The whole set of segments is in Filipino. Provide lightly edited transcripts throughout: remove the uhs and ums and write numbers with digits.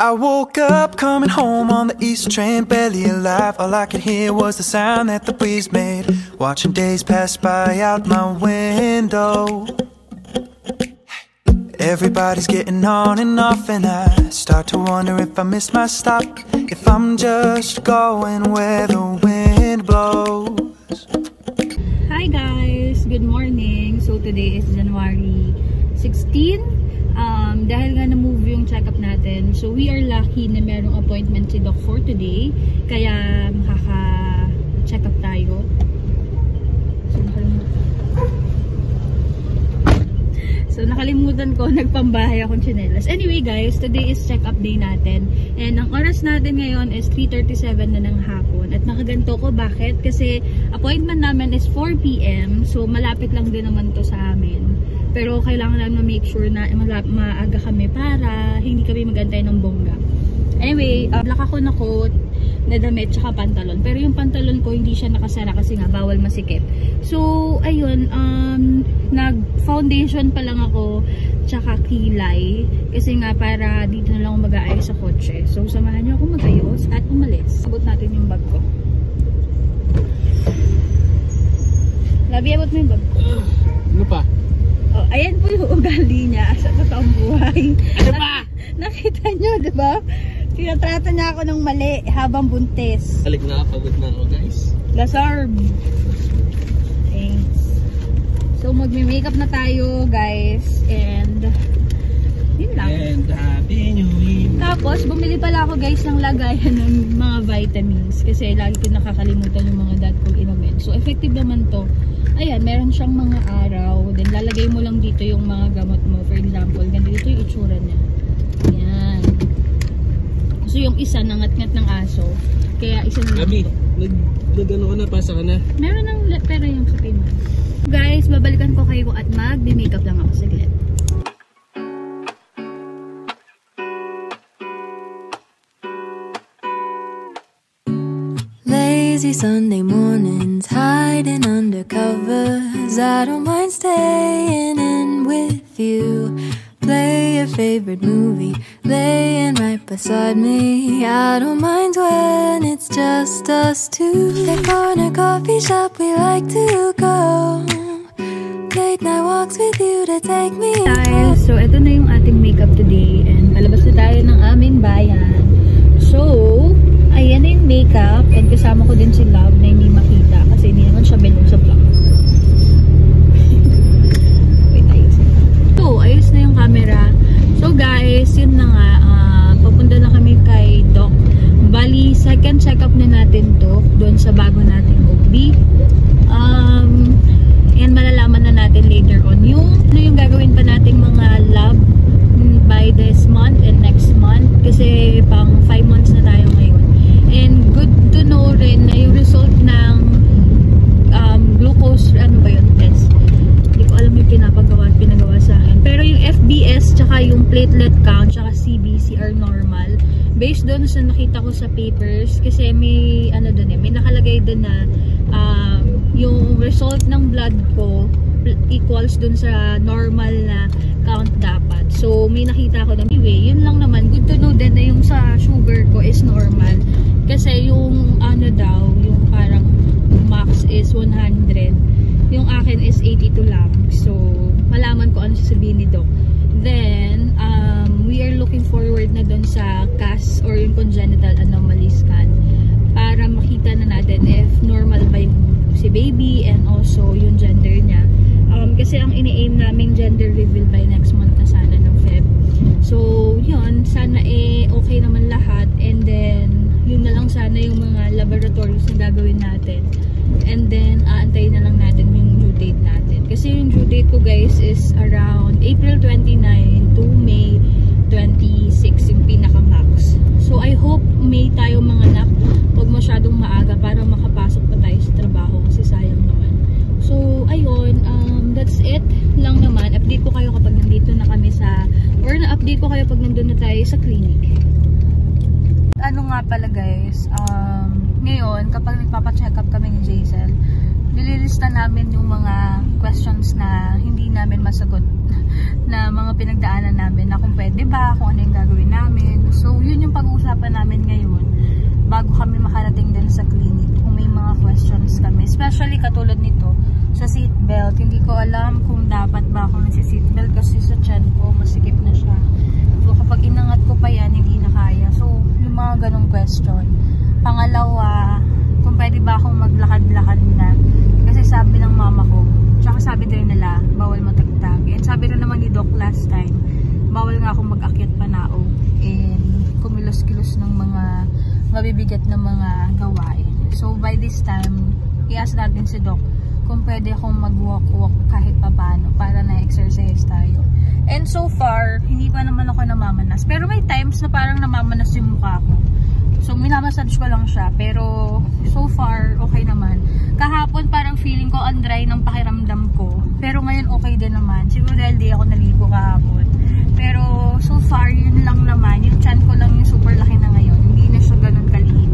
I woke up coming home on the East train, barely alive. All I could hear was the sound that the breeze made, watching days pass by out my window. Everybody's getting on and off, and I start to wonder if I missed my stop, if I'm just going where the wind blows. Hi guys! Good morning! So today is January 16. Dahil nga na-move yung check-up natin, so we are lucky na merong appointment si Doc for today, kaya makaka-check up tayo. So nakalimutan ko, nagpambahay akong tsinelas. Anyway guys, today is check-up day natin, and ang oras natin ngayon is 3:37 na ng hapon, at nakaganto ko. Bakit? Kasi appointment namin is 4 PM, so malapit lang din naman to sa amin. Pero kailangan lang na-make sure na maaga kami para hindi kami mag-antay ng bongga. Anyway, black ako na coat, na damit, tsaka pantalon. Pero yung pantalon ko hindi siya nakasara kasi nga bawal masikip. So, ayun, nag-foundation pa lang ako, tsaka kilay. Kasi nga para dito na lang ako mag-aayos sa kotse. So, samahan niyo ako mag-ayos at umalis. Sabot natin yung bag ko. Labi, abot mo yung bag ko. Ano pa? Oh, ayan po yung ugali niya sa totoong buhay. Ano pa? Nakita niyo, di ba? Tinatrata niya ako ng mali habang buntis. Halik na, pagod na ako guys. Lasarb. Thanks. So magme-makeup na tayo guys, and yun lang. And happy new year. Tapos bumili pala ako guys ng lagayan ng mga vitamins kasi lagi ko nakakalimutan yung mga dad kong inumin. So effective naman to. Ayan, meron siyang mga araw. Then lalagay mo lang dito yung mga gamot mo. For example, ganito yung itsura niya. Ayan. So yung isa nangat-ngat ng aso. Kaya isa na lang. Gabi, nag-ano ka na, pasa ka na. Meron ng pera yung sa payment. Guys, babalikan ko kayo at mag-makeup lang ako saglit. Lazy Sunday mornings, hiding under covers. I don't mind staying in with you. Play your favorite movie, laying right beside me. I don't mind when it's just us two. The corner coffee shop we like to go. Late night walks with you to take me Guys, so ito na yung ating makeup today, and palabas na tayo ng aming bayan. So, ayan na yung makeup, and kasama ko din si Love na hindi makita kasi hindi naman siya belong sa vlog. Wait, ayos na. So, ayos na yung camera. So guys, yun na nga, papunta na kami kay Doc. Bali, second check-up na natin to doon sa bago nating OB. And malalaman na natin later on yung gagawin pa nating mga lab by this month and next month kasi pang 5 months na tayo ngayon. And good to know rin na yung result ng glucose, ano ba yun, test. Hindi ko alam yung pinagawa sa akin. Pero yung FBS, tsaka yung platelet count, tsaka CBC are normal. Based doon sa nakita ko sa papers, kasi may, ano dun may nakalagay dun na yung result ng blood ko equals dun sa normal na count dapat. So, may nakita ko na. Anyway, yun lang naman. Good to know din na yung sa sugar ko is normal. Kasi yung ano daw, yung parang max is 100. Yung akin is 82 lang. So, malaman ko ano sasabihin ni Doc. Then, we are looking forward na dun sa CAS or yung congenital anomaly scan para makita na natin if normal ba yung si baby and also yung gender niya. Kasi ang ini-aim naming gender reveal by next month na sana ng Feb. So, yun. Sana okay naman lahat. And then, yun na lang sana yung mga laboratories na gagawin natin. And then, aantayin na lang natin yung due date natin. Kasi yung due date ko guys is around April 29 to May 26 yung pinaka-max. So, I hope May tayo mga anak. Huwag masyadong maaga para makapasok pa tayo sa trabaho kasi sayang naman. So, ayun. That's it lang naman. Update ko kayo kapag nandito na kami sa, or na-update ko kayo pag nandun na tayo sa clinic. Ano nga pala guys, ngayon kapag nagpapacheck up kami ni Jaisel, nililista namin yung mga questions na hindi namin masagot na mga pinagdaanan namin na kung pwede ba, kung ano yung gagawin namin. So, yun sa clinic kung may mga questions kami. Especially katulad nito, sa seatbelt. Hindi ko alam kung dapat ba ako nagsi-seatbelt kasi sa tiyan ko, masikip na siya. So, kapag inangat ko pa yan, hindi na kaya. So, yung mga ganong question. Pangalawa, kung pwede ba akong maglakad-lakad na. Kasi sabi ng mama ko, tsaka sabi din nila, bawal matagtag. And sabi rin naman ni Doc last time, bawal nga akong mag-akyat panao. And kumilos-kilos ng mga mabibigat na mga gawain. So, by this time, i-ask natin si Doc kung pwede akong mag-walk-walk kahit paano para na-exercise tayo. And so far, hindi pa naman ako namamanas. Pero may times na parang namamanas yung mukha ko. So, minamassage ko lang siya. Pero, so far, okay naman. Kahapon, parang feeling ko ang dry ng pakiramdam ko. Pero ngayon, okay din naman. Siguro dahil di ako naligo kahapon. Pero, so far, yun lang naman. Yung chan ko lang yung super laki na ngayon. Hindi na siya ganun kaliit.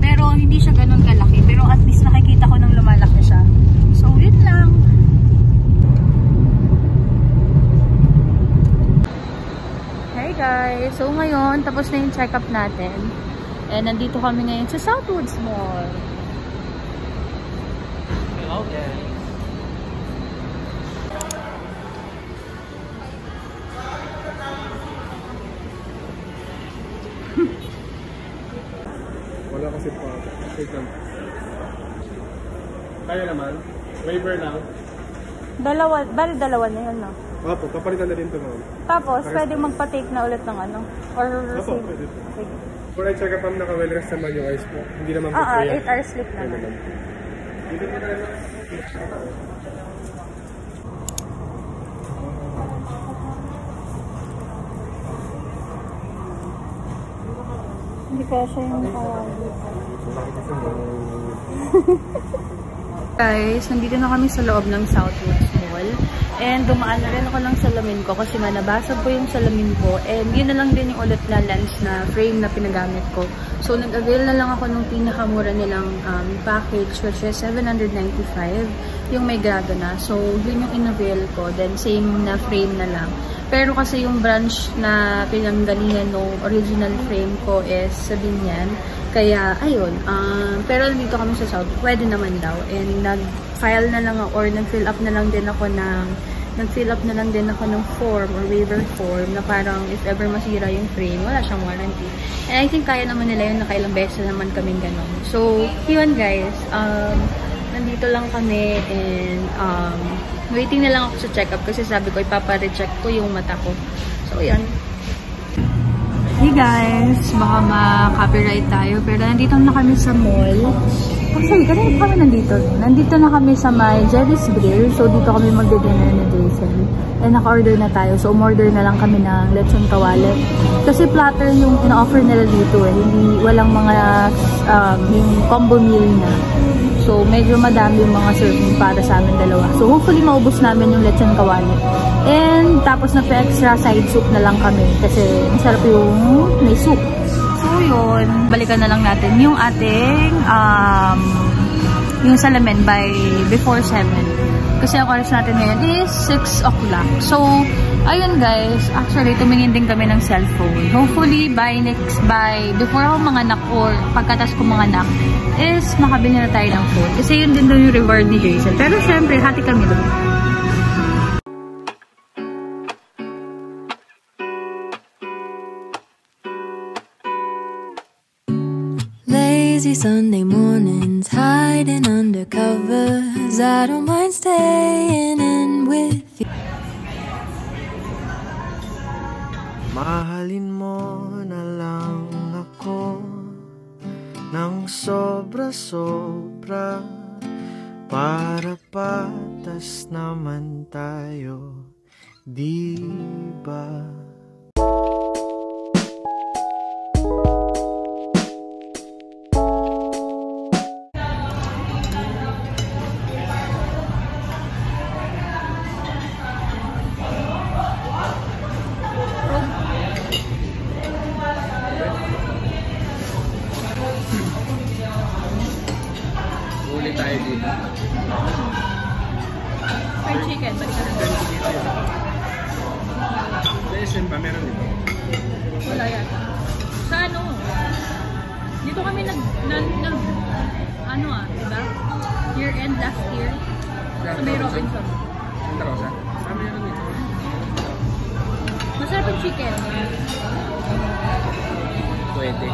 Pero, hindi siya ganun kalaki. Pero, at least nakikita ko nang lumalaki siya. So, yun lang. Hey guys! So, ngayon, tapos na yung check-up natin. And nandito kami ngayon sa Southwoods Mall. Okay. Wala kasi pa. Wait lang. Kaya naman. Waiver lang. Dalawa na yun, no? Opo, papalitan na din ito naman. Tapos, pwede magpa-take na ulit ng ano? Or Opo, receive? pwede. Sige. For I check up na naka-wellness naman yung eyes po. Hindi naman po 8 hours sleep naman. Dito po tayo. Hindi kaya siya yung Guys, nandito na kami sa loob ng Southwoods Mall. And dumaan na rin ako ng salamin ko kasi nabasag ko yung salamin ko. And yun na lang din yung ulit na lens na frame na pinagamit ko. So nag-avail na lang ako ng pinakamura nilang package which is $795. Yung may grado na. So yun yung in-avail ko. Then same na frame na lang. Pero kasi yung branch na pinanggalingan nung original frame ko is sa Binyan. Kaya, ayun. Pero dito kami sa South, pwede naman daw. And nag-file na lang or nag-fill up na lang din ako ng form or waiver form na parang if ever masira yung frame, wala siyang warranty. And I think kaya naman nila yun, nakailang beses naman kaming ganun. So, yun guys. Nandito lang kami and waiting na lang ako sa check-up kasi sabi ko ipapa-recheck ko yung mata ko. So, yan. Hey guys! Baka ma-copyright tayo pero nandito na kami sa mall. Actually, kanina pa kami nandito. Nandito na kami sa my Jerry's Grill. So, dito kami magde-dinner ni Jason. And naka-order na tayo. So, umorder na lang kami ng lechon kawali. Kasi platter yung ina-offer nila dito eh. Hindi, walang mga yung combo meal na. So, medyo madami yung mga serving para sa amin dalawa. So, hopefully maubos namin yung lechon kawali. And tapos na pa-extra side soup na lang kami. Kasi masarap yung may soup. So, yun. Balikan na lang natin yung ating yung salamin by before 7. Kasi ang oras natin ngayon is 6 o'clock. So, ayun guys. Actually, tumingin din kami ng cellphone. Hopefully, before ako manganak or pagkatas ko manganak, is makabili na tayo ng food. Kasi yun din doon yung reward ni Jason. Pero syempre, hati kami doon. Lazy Sunday mornings, hiding under covers. I don't mind staying in with you. Mahalin mo na lang ako ng sobra-sobra para patas naman tayo, di ba? Uli tayo dito. Fried chicken, balik ka na. Sa SM pa, meron dito. Wala yan. Sa ano? Dito kami diba? Year end last year. Sa may Robinson. Santa Rosa? Kami yan dito. Masarap yung chicken. Pwede.